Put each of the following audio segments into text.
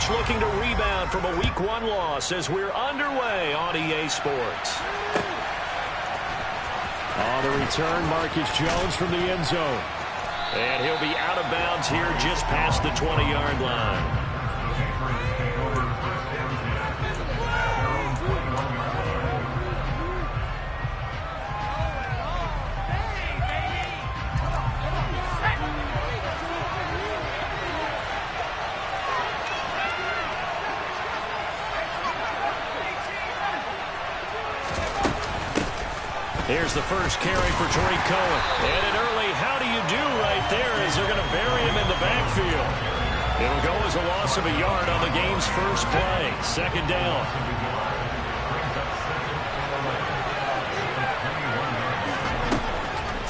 each looking to rebound from a Week 1 loss as we're underway on EA Sports. On the return, Marcus Jones from the end zone. And he'll be out of bounds here just past the 20-yard line. Here's the first carry for Tariq Cohen. And an early how do you do right there as they're going to bury him in the backfield. It'll go as a loss of a yard on the game's first play. Second down.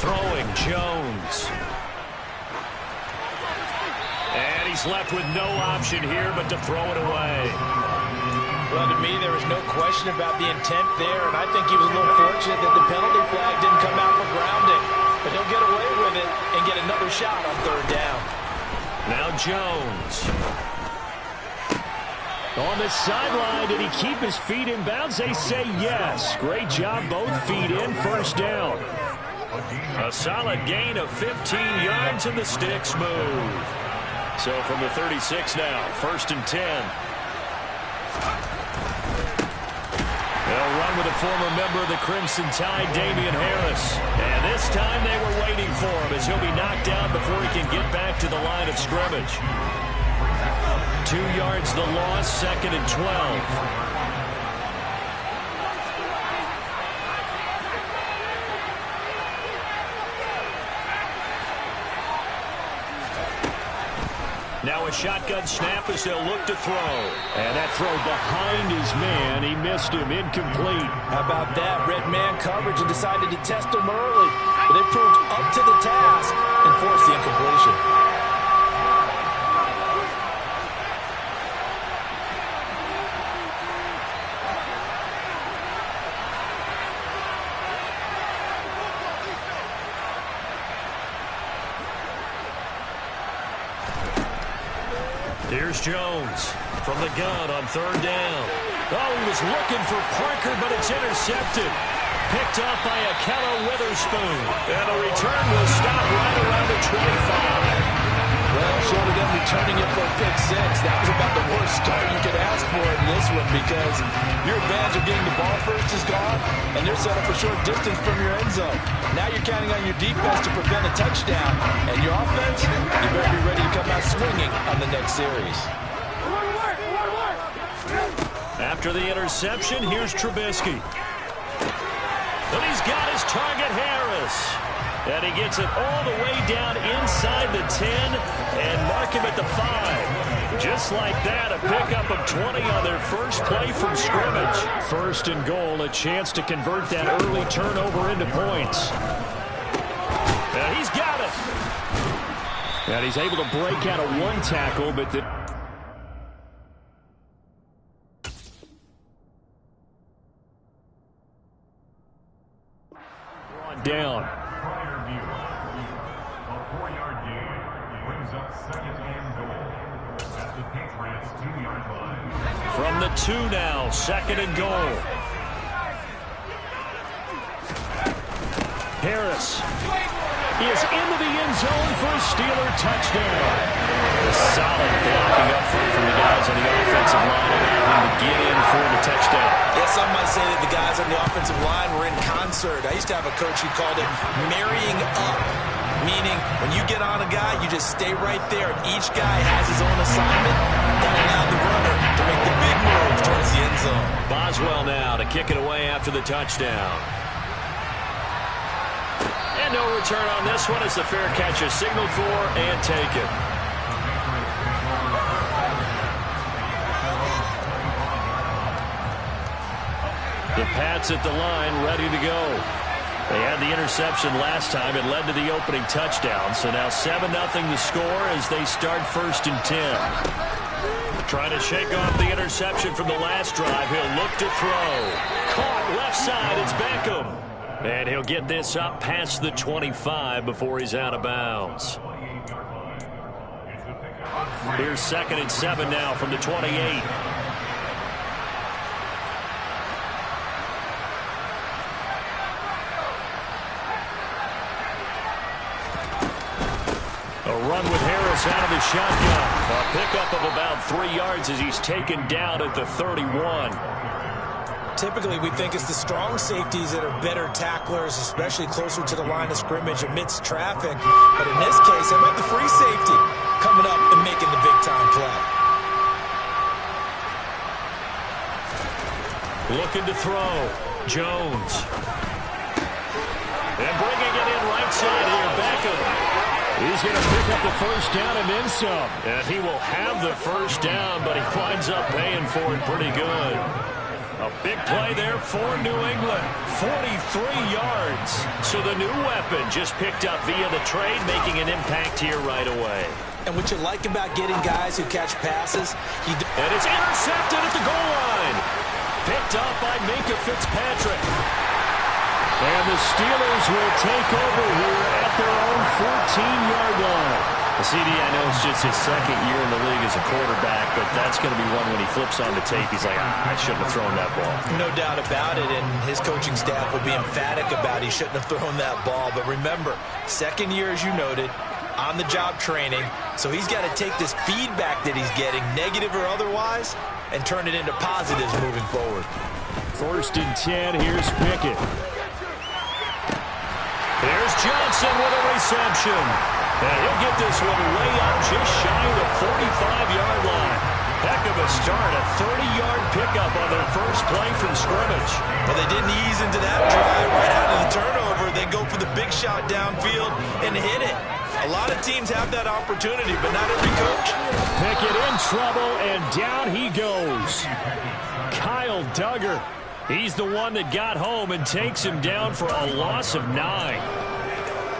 Throwing Jones. And he's left with no option here but to throw it away. Well, to me, there was no question about the intent there, and I think he was a little fortunate that the penalty flag didn't come out for grounding. But he'll get away with it and get another shot on third down. Now Jones. On the sideline, did he keep his feet in bounds? They say yes. Great job, both feet in, first down. A solid gain of 15 yards and the sticks move. So from the 36 now, 1st and 10. They'll run with a former member of the Crimson Tide, Damian Harris. And this time they were waiting for him as he'll be knocked down before he can get back to the line of scrimmage. 2 yards the loss, 2nd and 12. Now a shotgun snap as they'll look to throw. And that throw behind his man. He missed him. Incomplete. How about that? Red man coverage and decided to test him early. But they proved up to the task and forced the incompletion. Here's Jones from the gun on third down. Oh, he was looking for Parker, but it's intercepted. Picked up by Akello Witherspoon. And the return will stop right around the 25. Well, short of them returning it for a pick six, that was about the worst start you could ask for in this one because your advantage of getting the ball first is gone, and you're set up a short distance from your end zone. Now you're counting on your defense to prevent a touchdown, and your offense, you better be ready to come out swinging on the next series. After the interception, here's Trubisky. And he's got his target, Harris. And he gets it all the way down inside the 10 and mark him at the 5. Just like that, a pickup of 20 on their first play from scrimmage. 1st and goal, a chance to convert that early turnover into points. And he's got it. And he's able to break out of one tackle, but down. From the 2 now, 2nd and goal. Harris is into the end zone for a Steeler touchdown. A solid blocking up front from the guys on the offensive line allowed him to get in for the touchdown. Yeah, some might say that the guys on the offensive line were in concert. I used to have a coach who called it marrying up, meaning when you get on a guy, you just stay right there. Each guy has his own assignment. That allowed the runner to make the big move towards the end zone. Boswell now to kick it away after the touchdown. And no return on this one as the fair catch is signaled for and taken. The Pats at the line, ready to go. They had the interception last time. It led to the opening touchdown. So now 7-0 the score as they start 1st and 10. Trying to shake off the interception from the last drive. He'll look to throw. Caught left side. It's Beckham. And he'll get this up past the 25 before he's out of bounds. Here's 2nd and 7 now from the 28. A run with Harris out of the shotgun. A pickup of about 3 yards as he's taken down at the 31. Typically, we think it's the strong safeties that are better tacklers, especially closer to the line of scrimmage amidst traffic. But in this case, how about the free safety coming up and making the big-time play? Looking to throw. Jones. And bringing it in right side here, Beckham. He's going to pick up the first down and then some. And he will have the first down, but he winds up paying for it pretty good. A big play there for New England. 43 yards. So the new weapon just picked up via the trade, making an impact here right away. And what you like about getting guys who catch passes, and it's intercepted at the goal line. Picked up by Minka Fitzpatrick. And the Steelers will take over here at their own 14-yard line. CD, I know it's just his 2nd year in the league as a quarterback, but that's going to be one when he flips on the tape, he's like, I shouldn't have thrown that ball. No doubt about it, and his coaching staff will be emphatic about he shouldn't have thrown that ball. But remember, 2nd year, as you noted, on-the-job training, so he's got to take this feedback that he's getting, negative or otherwise, and turn it into positives moving forward. 1st and 10, here's Pickett. Here's Johnson with a reception. And he'll get this one way up just shy of the 45-yard line. Heck of a start, a 30-yard pickup on their first play from scrimmage. But they didn't ease into that drive right out of the turnover. They go for the big shot downfield and hit it. A lot of teams have that opportunity, but not every coach. Pickett in trouble, and down he goes. Kyle Duggar. He's the one that got home and takes him down for a loss of 9.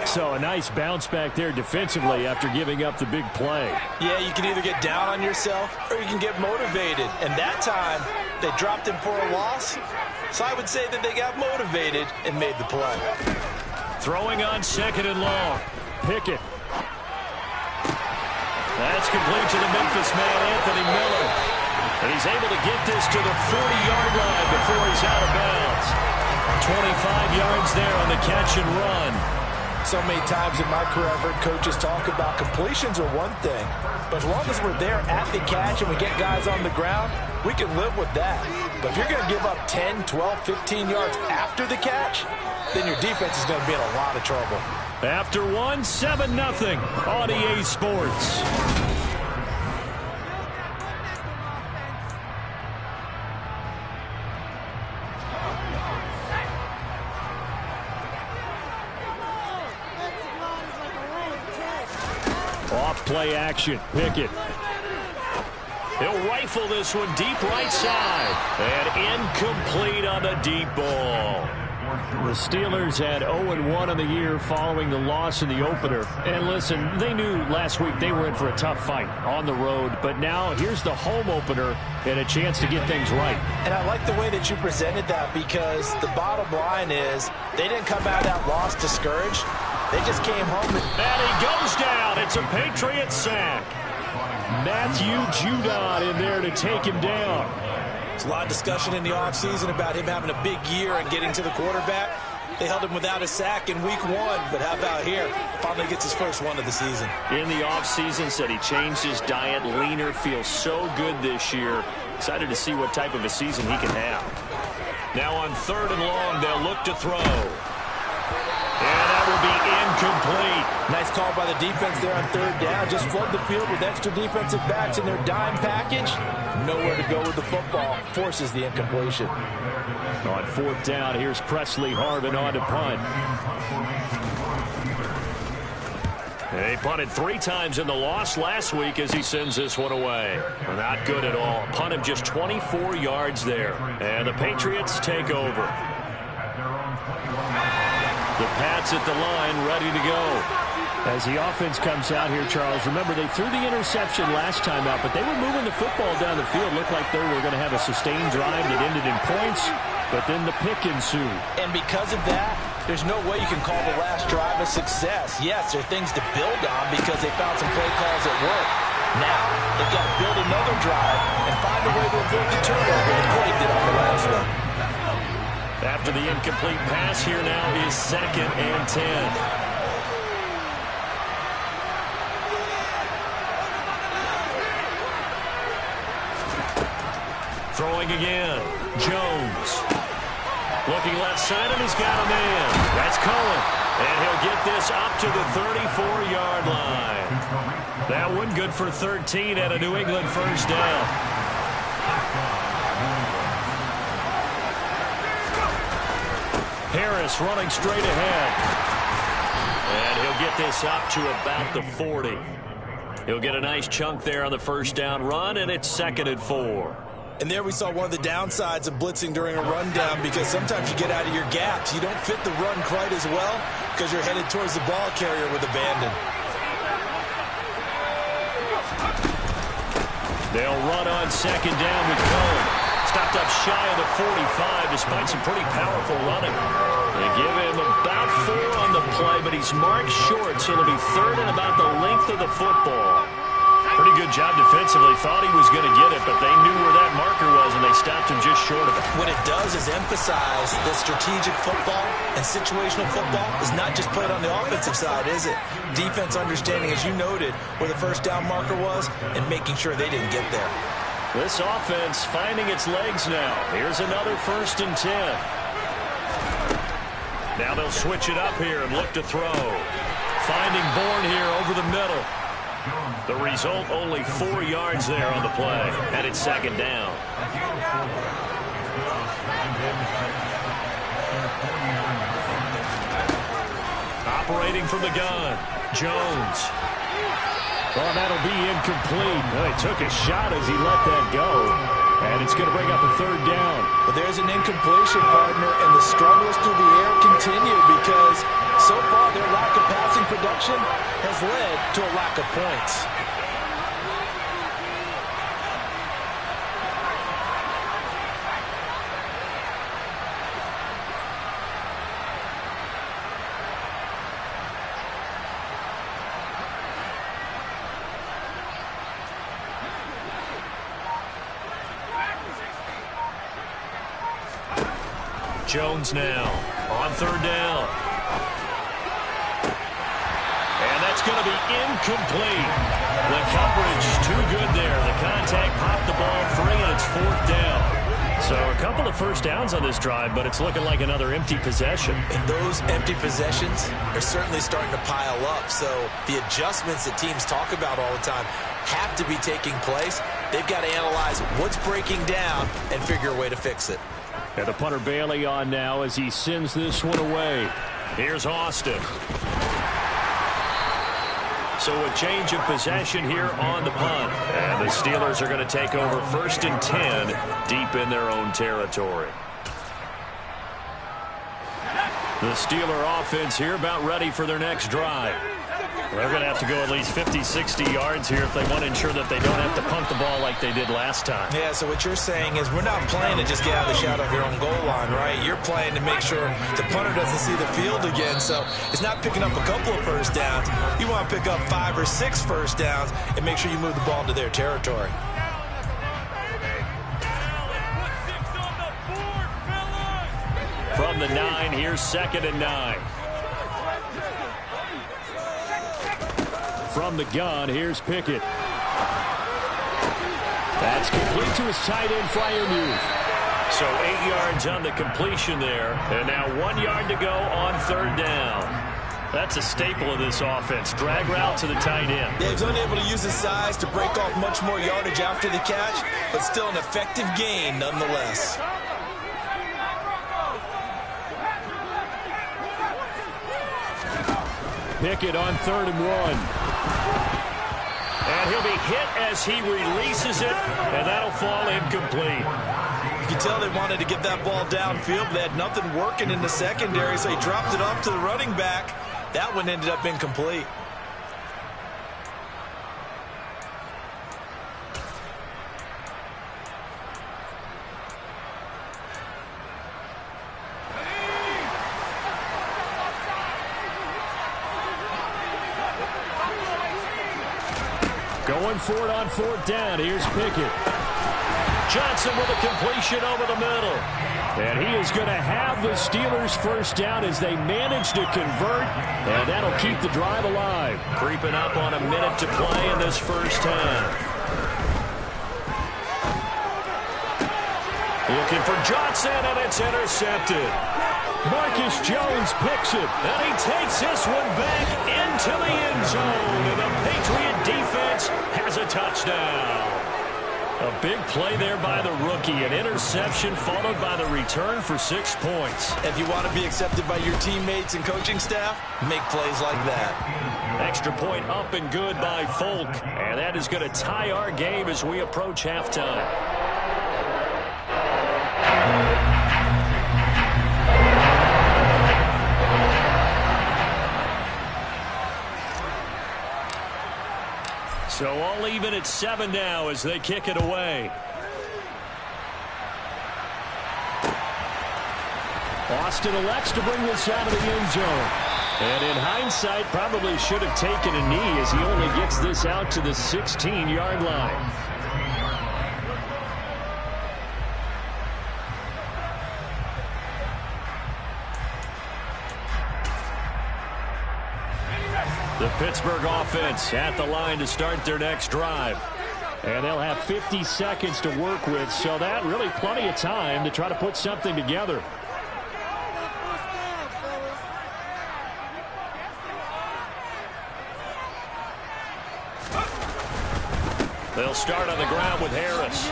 So a nice bounce back there defensively after giving up the big play. Yeah, you can either get down on yourself or you can get motivated. And that time, they dropped him for a loss. So I would say that they got motivated and made the play. Throwing on 2nd and long. Pickett. That's complete to the Memphis man, Anthony Miller. And he's able to get this to the 40-yard line before he's out of bounds. 25 yards there on the catch and run. So many times in my career, I've heard coaches talk about completions are one thing. But as long as we're there at the catch and we get guys on the ground, we can live with that. But if you're going to give up 10, 12, 15 yards after the catch, then your defense is going to be in a lot of trouble. After 7-0 on EA Sports. Off-play action. Pickett. He'll rifle this one deep right side. And incomplete on the deep ball. The Steelers had 0-1 on the year following the loss in the opener. And listen, they knew last week they were in for a tough fight on the road. But now here's the home opener and a chance to get things right. And I like the way that you presented that, because the bottom line is they didn't come out of that loss discouraged. They just came home. And he goes down. It's a Patriot sack. Matthew Judon in there to take him down. There's a lot of discussion in the offseason about him having a big year and getting to the quarterback. They held him without a sack in week 1, but how about here? Finally gets his first one of the season. In the offseason, said he changed his diet, leaner, feels so good this year. Excited to see what type of a season he can have. Now on 3rd and long, they'll look to throw. And that will be incomplete. Nice call by the defense there on 3rd down. Just flood the field with extra defensive backs in their dime package. Nowhere to go with the football. Forces the incompletion. On 4th down, here's Presley Harvin on to punt. He punted 3 times in the loss last week as he sends this one away. Not good at all. Punt of just 24 yards there. And the Patriots take over. The Pats at the line, ready to go. As the offense comes out here, Charles, remember they threw the interception last time out, but they were moving the football down the field. Looked like they were going to have a sustained drive that ended in points, but then the pick ensued. And because of that, there's no way you can call the last drive a success. Yes, there are things to build on because they found some play calls that work. Now they've got to build another drive and find a way to avoid the turnover the play did on the last one. After the incomplete pass, here now is 2nd and 10. Throwing again. Jones. Looking left side, and he's got a man. That's Cohen. And he'll get this up to the 34-yard line. That one good for 13 at a New England first down. Harris running straight ahead. And he'll get this up to about the 40. He'll get a nice chunk there on the first down run, and it's 2nd and 4. And there we saw one of the downsides of blitzing during a rundown, because sometimes you get out of your gaps. You don't fit the run quite as well because you're headed towards the ball carrier with abandon. They'll run on 2nd down with Cohen. Stopped up shy of the 45 despite some pretty powerful running. They give him about 4 on the play, but he's marked short, so it'll be 3rd and about the length of the football. Pretty good job defensively. Thought he was going to get it, but they knew where that marker was, and they stopped him just short of it. What it does is emphasize that strategic football and situational football is not just played on the offensive side, is it? Defense understanding, as you noted, where the first down marker was and making sure they didn't get there. This offense finding its legs now. Here's another 1st and 10. Now they'll switch it up here and look to throw. Finding Bourne here over the middle. The result, only 4 yards there on the play, and it's 2nd down. Operating from the gun, Jones. Well, that'll be incomplete. Well, he took a shot as he let that go, and it's going to bring up a 3rd down. But there's an incompletion, partner, and the struggles through the air continue because so far their lack of passing production has led to a lack of points. Jones now on 3rd down. And that's going to be incomplete. The coverage too good there. The contact popped the ball free, and it's 4th down. So a couple of first downs on this drive, but it's looking like another empty possession. And those empty possessions are certainly starting to pile up. So the adjustments that teams talk about all the time have to be taking place. They've got to analyze what's breaking down and figure a way to fix it. And the punter Bailey on now as he sends this one away. Here's Austin. So a change of possession here on the punt. And the Steelers are going to take over 1st and 10 deep in their own territory. The Steeler offense here about ready for their next drive. They're going to have to go at least 50, 60 yards here if they want to ensure that they don't have to punt the ball like they did last time. Yeah, so what you're saying is we're not playing to just get out of the shadow of your own goal line, right? You're playing to make sure the punter doesn't see the field again. So it's not picking up a couple of first downs. You want to pick up 5 or 6 first downs and make sure you move the ball into their territory. From the 9, here's 2nd and 9. From the gun, here's Pickett. That's complete to his tight end, Freiermuth. So 8 yards on the completion there, and now 1 yard to go on 3rd down. That's a staple of this offense. Drag route to the tight end. Yeah, he's unable to use his size to break off much more yardage after the catch, but still an effective gain nonetheless. Pickett on 3rd and 1. And he'll be hit as he releases it, and that'll fall incomplete. You can tell they wanted to get that ball downfield. They had nothing working in the secondary, so he dropped it off to the running back. That one ended up incomplete. Going Going for it on 4th down. Here's Pickett. Johnson with a completion over the middle. And he is going to have the Steelers first down as they manage to convert, and that'll keep the drive alive. Creeping up on a minute to play in this first half. Looking for Johnson, and it's intercepted. Marcus Jones picks it. And he takes this one back into the end zone. And the Patriot defense has a touchdown. A big play there by the rookie. An interception followed by the return for 6 points. If you want to be accepted by your teammates and coaching staff, make plays like that. Extra point up and good by Folk. And that is going to tie our game as we approach halftime. So all even at 7 now as they kick it away. Austin elects to bring this out of the end zone. And in hindsight, probably should have taken a knee as he only gets this out to the 16-yard line. The Pittsburgh offense at the line to start their next drive. And they'll have 50 seconds to work with, so that really plenty of time to try to put something together. They'll start on the ground with Harris.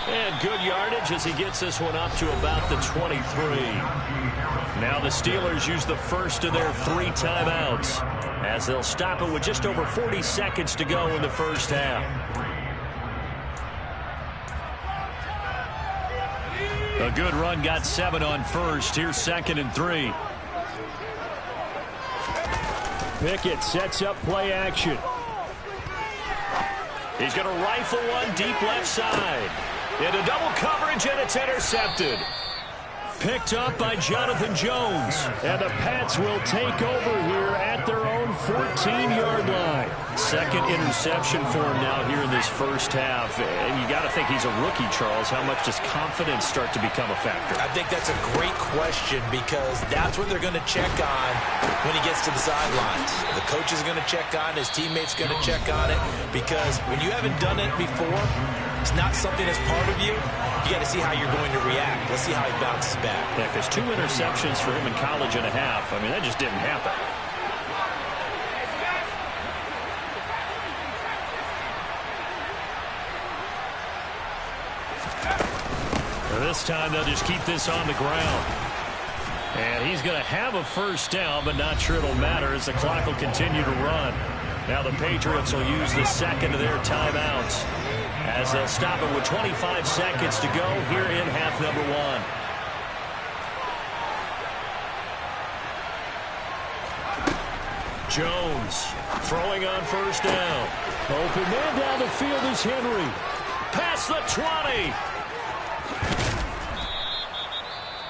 And good yardage as he gets this one up to about the 23. Now the Steelers use the first of their 3 timeouts as they'll stop it with just over 40 seconds to go in the first half. A good run got 7 on first. Here's 2nd and 3. Pickett sets up play action. He's going to rifle one deep left side. Into double coverage, and it's intercepted. Picked up by Jonathan Jones. And the Pats will take over here at their own 14-yard line. 2nd interception for him now here in this first half. And you got to think he's a rookie, Charles. How much does confidence start to become a factor? I think that's a great question because that's what they're going to check on when he gets to the sidelines. The coach is going to check on, his teammates going to check on it, because when you haven't done it before, it's not something that's part of you. You got to see how you're going to react. Let's see how he bounces back. Yeah, because 2 interceptions for him in college and a half. I mean, that just didn't happen. This time they'll just keep this on the ground. And he's going to have a first down, but not sure it'll matter as the clock will continue to run. Now the Patriots will use the 2nd of their timeouts as they'll stop it with 25 seconds to go here in half number 1. Jones throwing on first down. Open man down the field is Henry. Past the 20.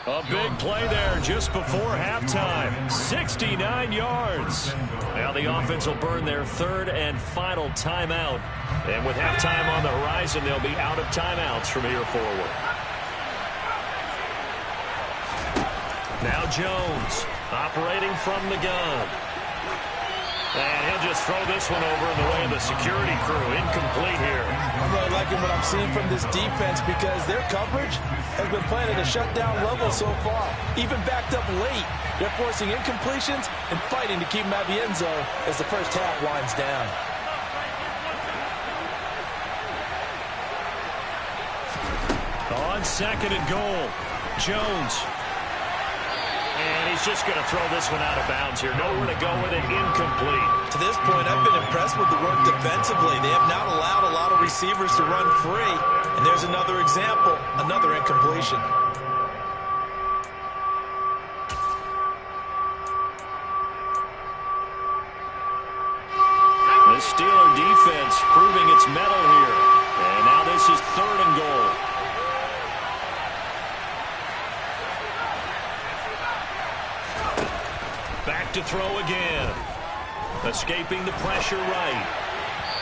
A big play there just before halftime. 69 yards. Now the offense will burn their 3rd and final timeout. And with halftime on the horizon, they'll be out of timeouts from here forward. Now Jones operating from the gun. And he'll just throw this one over in the way of the security crew. Incomplete here. I'm really liking what I'm seeing from this defense because their coverage has been playing at a shutdown level so far. Even backed up late, they're forcing incompletions and fighting to keep them out of the end zone as the first half winds down. On 2nd and goal, Jones. And he's just going to throw this one out of bounds here. Nowhere to go with it. Incomplete. To this point, I've been impressed with the work defensively. They have not allowed a lot of receivers to run free. And there's another example, another incompletion. The Steeler defense proving its mettle here. And now this is 3rd and goal. Back to throw again. Escaping the pressure right.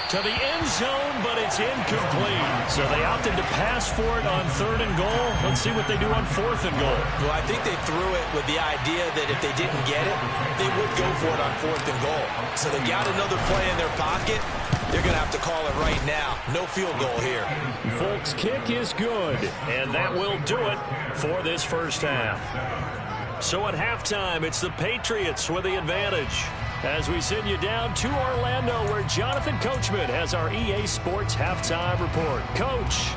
to the end zone, but it's incomplete. So they opted to pass for it on 3rd and goal. Let's see what they do on 4th and goal. Well, I think they threw it with the idea that if they didn't get it, they would go for it on 4th and goal. So they got another play in their pocket. They're going to have to call it right now. No field goal here. Folks' kick is good. And that will do it for this first half. So at halftime, it's the Patriots with the advantage. As we send you down to Orlando, where Jonathan Coachman has our EA Sports halftime report. Coach.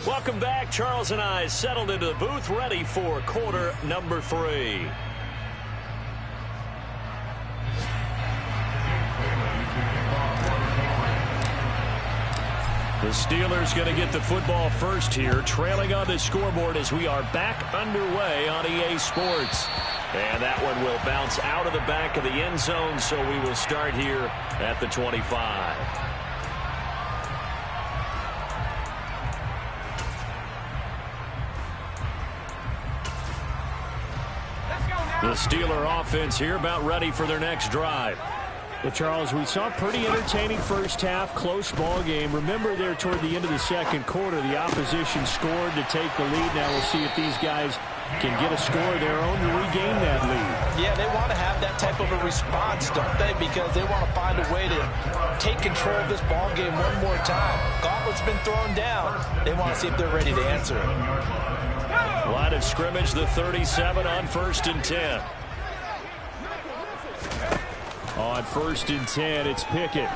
Welcome back. Charles and I settled into the booth, ready for quarter number 3. The Steelers going to get the football first here, trailing on the scoreboard as we are back underway on EA Sports. And that one will bounce out of the back of the end zone, so we will start here at the 25. The Steeler offense here about ready for their next drive. Well, Charles, we saw a pretty entertaining first half, close ball game. Remember there toward the end of the second quarter, the opposition scored to take the lead. Now we'll see if these guys can get a score of their own to regain that lead. Yeah, they want to have that type of a response, don't they? Because they want to find a way to take control of this ball game one more time. Gauntlet's been thrown down. They want to see if they're ready to answer it. Line of scrimmage, the 37 on 1st and 10. On 1st and 10, it's Pickett.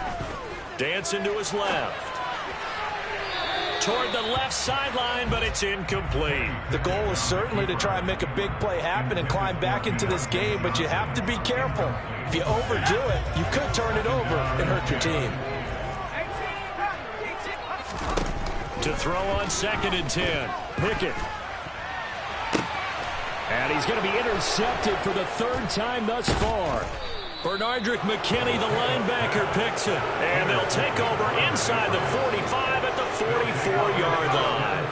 Dancing to his left. Toward the left sideline, but it's incomplete. The goal is certainly to try and make a big play happen and climb back into this game, but you have to be careful. If you overdo it, you could turn it over and hurt your team. To throw on 2nd and 10. Pickett. And he's going to be intercepted for the 3rd time thus far. Bernardrick McKinney, the linebacker, picks it. And they'll take over inside the 45 at the 44-yard line.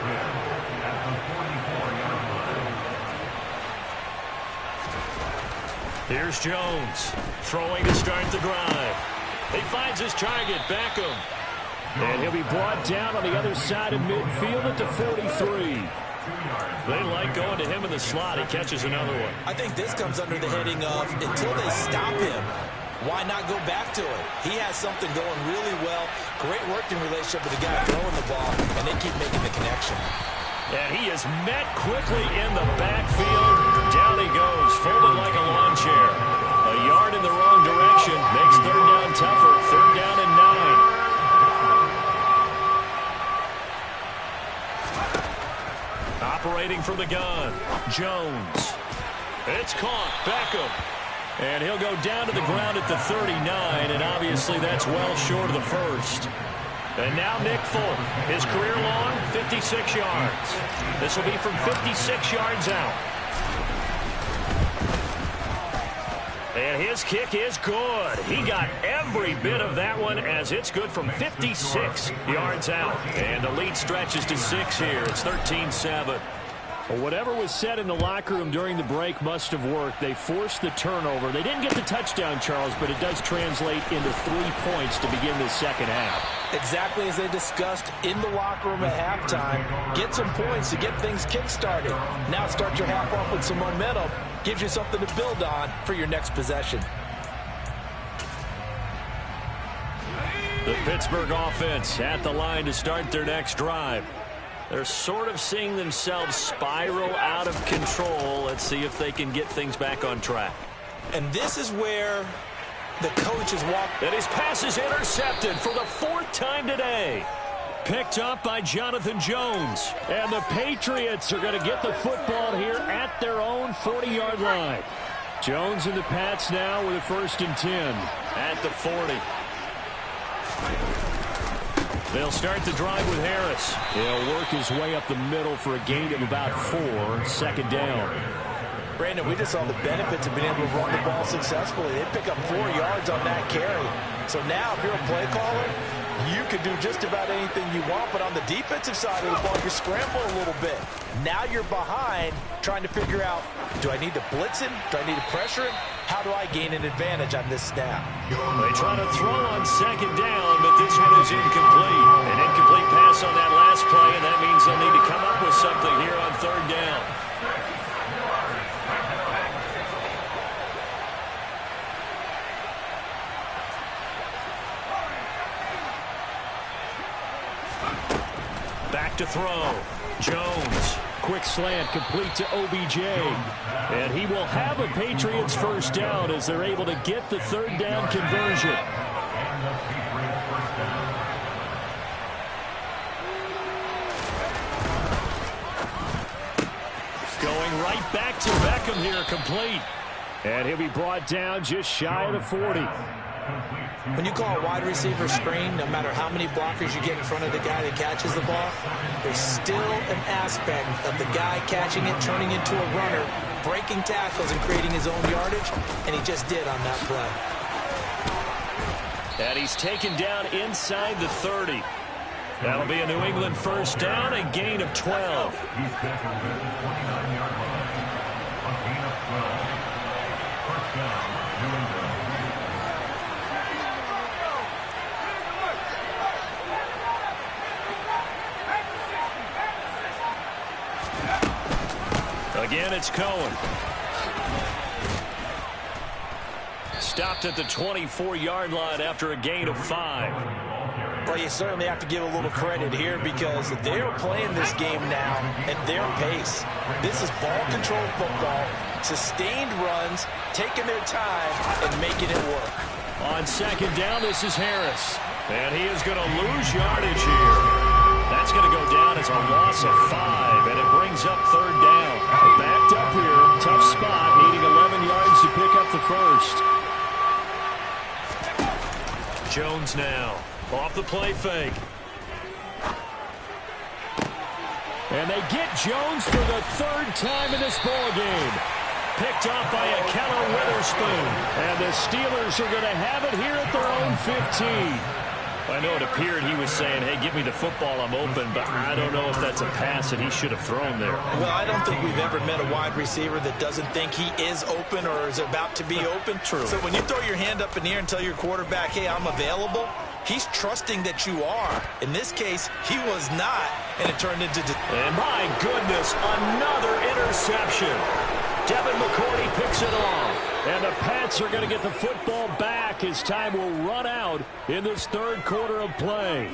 Here's Jones, throwing to start the drive. He finds his target, Beckham. And he'll be brought down on the other side of midfield at the 43. They like going to him in the slot. He catches another one. I think this comes under the heading of until they stop him, why not go back to it? He has something going really well. Great working relationship with the guy throwing the ball, and they keep making the connection. And he is met quickly in the backfield. Down he goes, folded like a lawn chair. A yard in the wrong direction makes 3rd down tougher. 3rd down and 9. Operating from the gun, Jones. It's caught, Beckham. And he'll go down to the ground at the 39, and obviously that's well short of the first. And now Nick Folk, his career long, 56 yards. This will be from 56 yards out. And his kick is good. He got every bit of that one as it's good from 56 yards out. And the lead stretches to 6 here. It's 13-7. Well, whatever was said in the locker room during the break must have worked. They forced the turnover. They didn't get the touchdown, Charles, but it does translate into 3 points to begin the second half. Exactly as they discussed in the locker room at halftime. Get some points to get things kick-started. Now start your half off with some momentum. Gives you something to build on for your next possession. The Pittsburgh offense at the line to start their next drive. They're sort of seeing themselves spiral out of control. Let's see if they can get things back on track. And this is where the coach is walking. And his pass is intercepted for the 4th time today. Picked up by Jonathan Jones. And the Patriots are going to get the football here at their own 40-yard line. Jones and the Pats now with a 1st and 10. At the 40. They'll start the drive with Harris. He'll work his way up the middle for a gain of about 4. Second down. Brandon, we just saw the benefits of being able to run the ball successfully. They pick up 4 yards on that carry. So now, if you're a play caller, you can do just about anything you want, but on the defensive side of the ball, you scramble a little bit. Now you're behind, trying to figure out, do I need to blitz him? Do I need to pressure him? How do I gain an advantage on this snap? They try to throw on second down, but this one is incomplete. An incomplete pass on that last play, and that means they'll need to come up with something here on third down. Back to throw. Jones. Quick slant complete to OBJ. And he will have a Patriots first down as they're able to get the third down conversion. Going right back to Beckham here, complete. And he'll be brought down just shy of the 40. When you call a wide receiver screen, no matter how many blockers you get in front of the guy that catches the ball, there's still an aspect of the guy catching it, turning into a runner, breaking tackles and creating his own yardage, and he just did on that play. And he's taken down inside the 30. That'll be a New England first down, a gain of 12. Again, it's Cohen. Stopped at the 24-yard line after a gain of 5. Well, you certainly have to give a little credit here because they're playing this game now at their pace. This is ball-controlled football, sustained runs, taking their time, and making it work. On second down, this is Harris. And he is going to lose yardage here. That's going to go down as a loss of 5, and it brings up third down. Backed up here, tough spot, needing 11 yards to pick up the first. Jones now, off the play fake. And they get Jones for the third time in this ball game. Picked off by a Keller Witherspoon. And the Steelers are going to have it here at their own 15. I know it appeared he was saying, hey, give me the football, I'm open, but I don't know if that's a pass that he should have thrown there. Well, I don't think we've ever met a wide receiver that doesn't think he is open or is about to be open. True. So when you throw your hand up in the air and tell your quarterback, hey, I'm available, he's trusting that you are. In this case, he was not, and it turned into... And my goodness, another interception. Devin McCourty picks it off. And the Pats are going to get the football back as time will run out in this third quarter of play.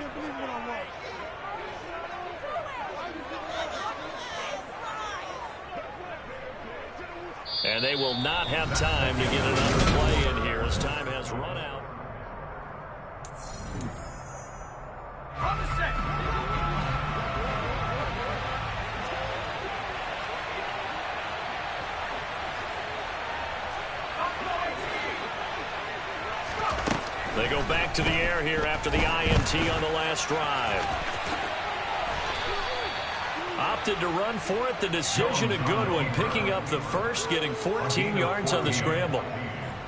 And they will not have time to get another play in here as time has run out. They go back to the air here after the INT on the last drive. Opted to run for it. The decision a good one. Picking up the first, getting 14 yards on the scramble.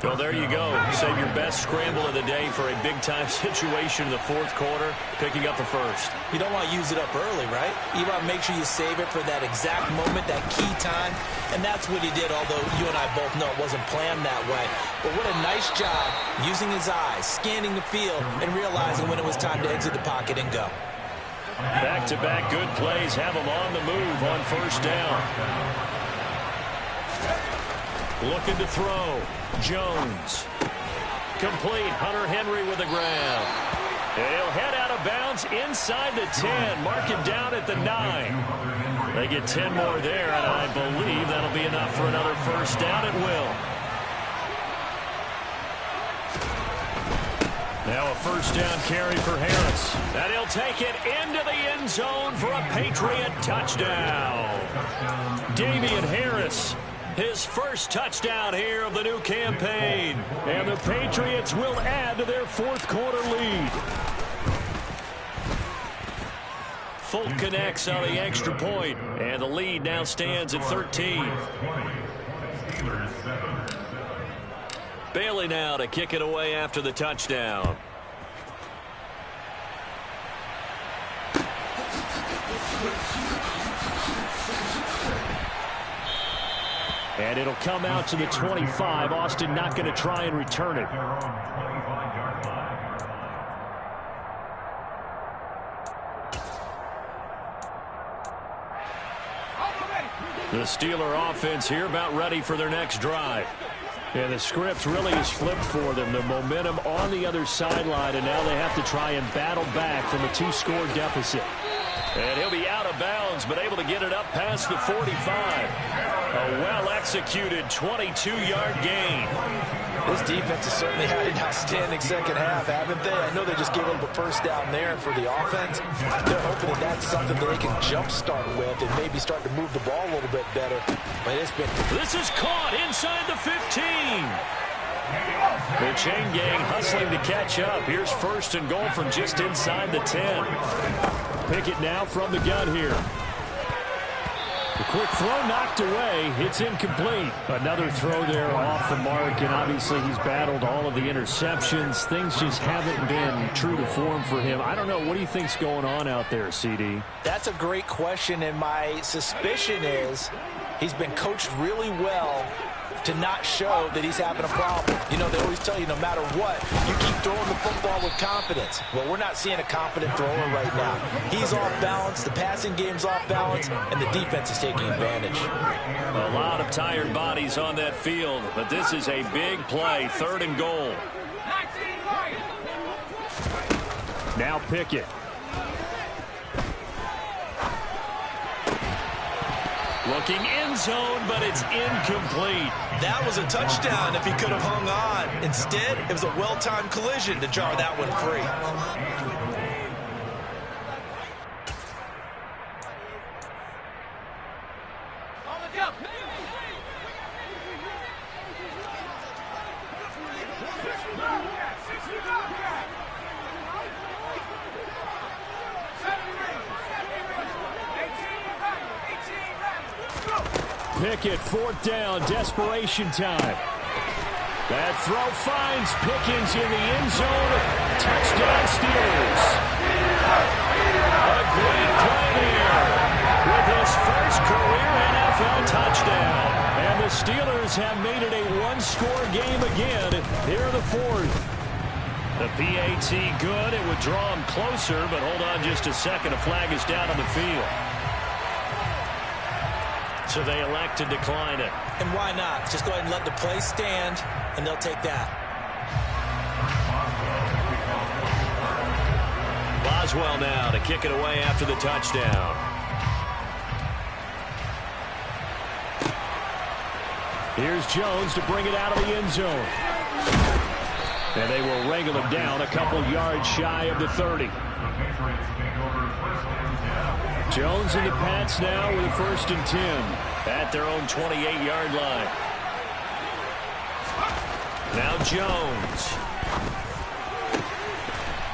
Well, there you go. Save your best scramble of the day for a big-time situation in the fourth quarter, picking up the first. You don't want to use it up early, right? You want to make sure you save it for that exact moment, that key time, and that's what he did, although you and I both know it wasn't planned that way. But what a nice job using his eyes, scanning the field, and realizing when it was time to exit the pocket and go. Back-to-back good plays have him on the move on first down. Looking to throw. Jones. Complete. Hunter Henry with the grab. He'll head out of bounds inside the 10. Mark him down at the 9. They get 10 more there, and I believe that'll be enough for another first down. It will. Now a first down carry for Harris. And he'll take it into the end zone for a Patriot touchdown. Damian Harris. His first touchdown here of the new campaign. And the Patriots will add to their fourth quarter lead. Folk connects on the extra point, and the lead now stands at 13. Bailey now to kick it away after the touchdown. And it'll come out to the 25. Austin not going to try and return it. The Steeler offense here about ready for their next drive. And the script really is flipped for them. The momentum on the other sideline, and now they have to try and battle back from a 2-score deficit. And he'll be out of bounds, but able to get it up past the 45. A well-executed 22-yard gain. This defense has certainly had an outstanding second half, haven't they? I know they just gave up a first down there, and for the offense, they're hoping that that's something that they can jumpstart with and maybe start to move the ball a little bit better. But it's been... This is caught inside the 15. The chain gang hustling to catch up. Here's first and goal from just inside the 10. Pickett now from the gun here. The quick throw knocked away. It's incomplete. Another throw there off the mark, and obviously he's battled all of the interceptions. Things just haven't been true to form for him. I don't know. What do you think's going on out there, CD? That's a great question, and my suspicion is he's been coached really well to not show that he's having a problem. You know, they always tell you no matter what, you keep throwing the football with confidence. Well, we're not seeing a confident thrower right now. He's off balance, the passing game's off balance, and the defense is taking advantage. A lot of tired bodies on that field, but this is a big play, 3rd and goal. Now Pickett. Looking end zone, but it's incomplete. That was a touchdown if he could have hung on. Instead, it was a well-timed collision to jar that one free. Pickett, 4th down, desperation time. That throw finds Pickens in the end zone. Touchdown, Steelers. A great play there with his first career NFL touchdown. And the Steelers have made it a 1-score game again here in the 4th. The PAT good. It would draw him closer, but hold on just a second. A flag is down on the field. So they elect to decline it. And why not? Just go ahead and let the play stand, and they'll take that. Boswell now to kick it away after the touchdown. Here's Jones to bring it out of the end zone. And they will wrangle him down a couple yards shy of the 30. Jones and the Pats now with a 1st and 10 at their own 28-yard line. Now Jones.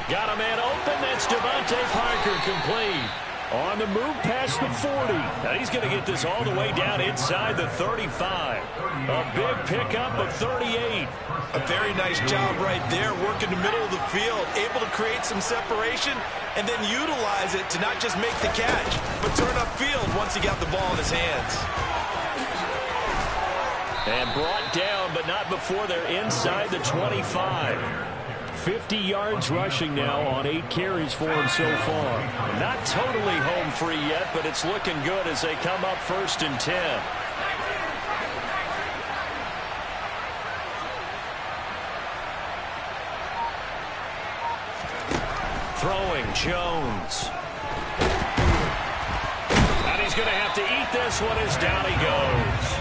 Got a man open. That's Devontae Parker, complete. On the move past the 40. Now he's going to get this all the way down inside the 35. A big pickup of 38. A very nice job right there, working the middle of the field, able to create some separation, and then utilize it to not just make the catch, but turn upfield once he got the ball in his hands. And brought down, but not before they're inside the 25. 50 yards rushing now on 8 carries for him so far. Not totally home free yet, but it's looking good as they come up 1st and 10. Throwing Jones. And he's going to have to eat this one as down he goes.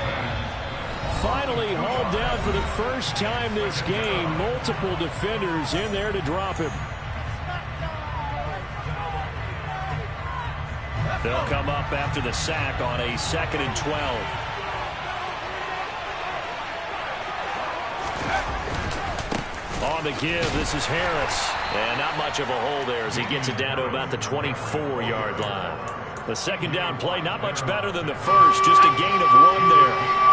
Finally hauled down for the first time this game. Multiple defenders in there to drop him. They'll come up after the sack on a 2nd and 12. On the give, this is Harris. And not much of a hole there as he gets it down to about the 24-yard line. The second down play, not much better than the first, just a gain of 1 there.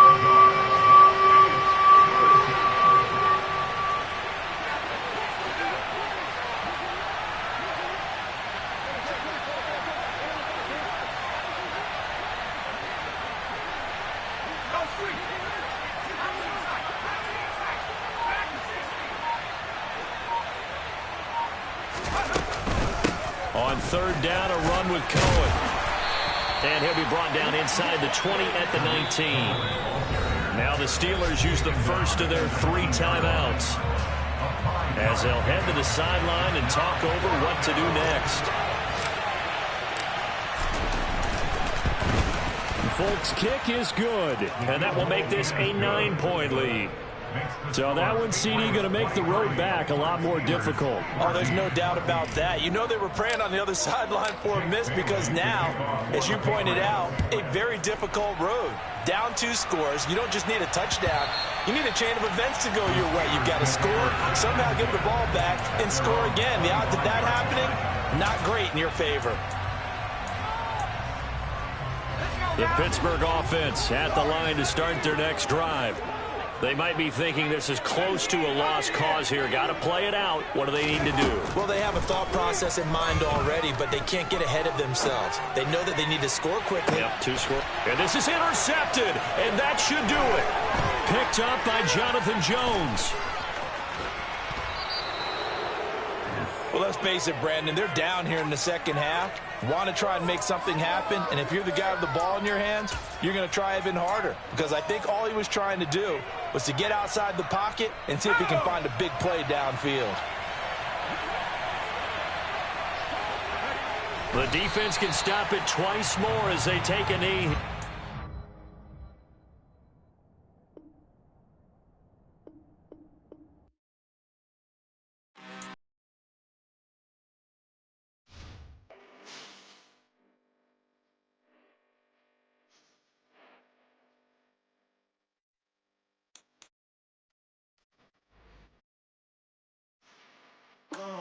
On third down, a run with Cohen. And he'll be brought down inside the 20 at the 19. Now the Steelers use the first of their 3 timeouts as they'll head to the sideline and talk over what to do next. Folks' kick is good, and that will make this a 9-point lead. So that one, CD, going to make the road back a lot more difficult. Oh, there's no doubt about that. You know they were praying on the other sideline for a miss because now, as you pointed out, a very difficult road. Down 2 scores. You don't just need a touchdown. You need a chain of events to go your way. You've got to score, somehow get the ball back, and score again. The odds of that happening, not great in your favor. The Pittsburgh offense at the line to start their next drive. They might be thinking this is close to a lost cause here. Got to play it out. What do they need to do? Well, they have a thought process in mind already, but they can't get ahead of themselves. They know that they need to score quickly. Yep, 2 score. And this is intercepted, and that should do it. Picked up by Jonathan Jones. Well, let's face it, Brandon, they're down here in the second half. Want to try and make something happen, and if you're the guy with the ball in your hands, you're going to try even harder. Because I think all he was trying to do was to get outside the pocket and see if he can find a big play downfield. The defense can stop it twice more as they take a knee.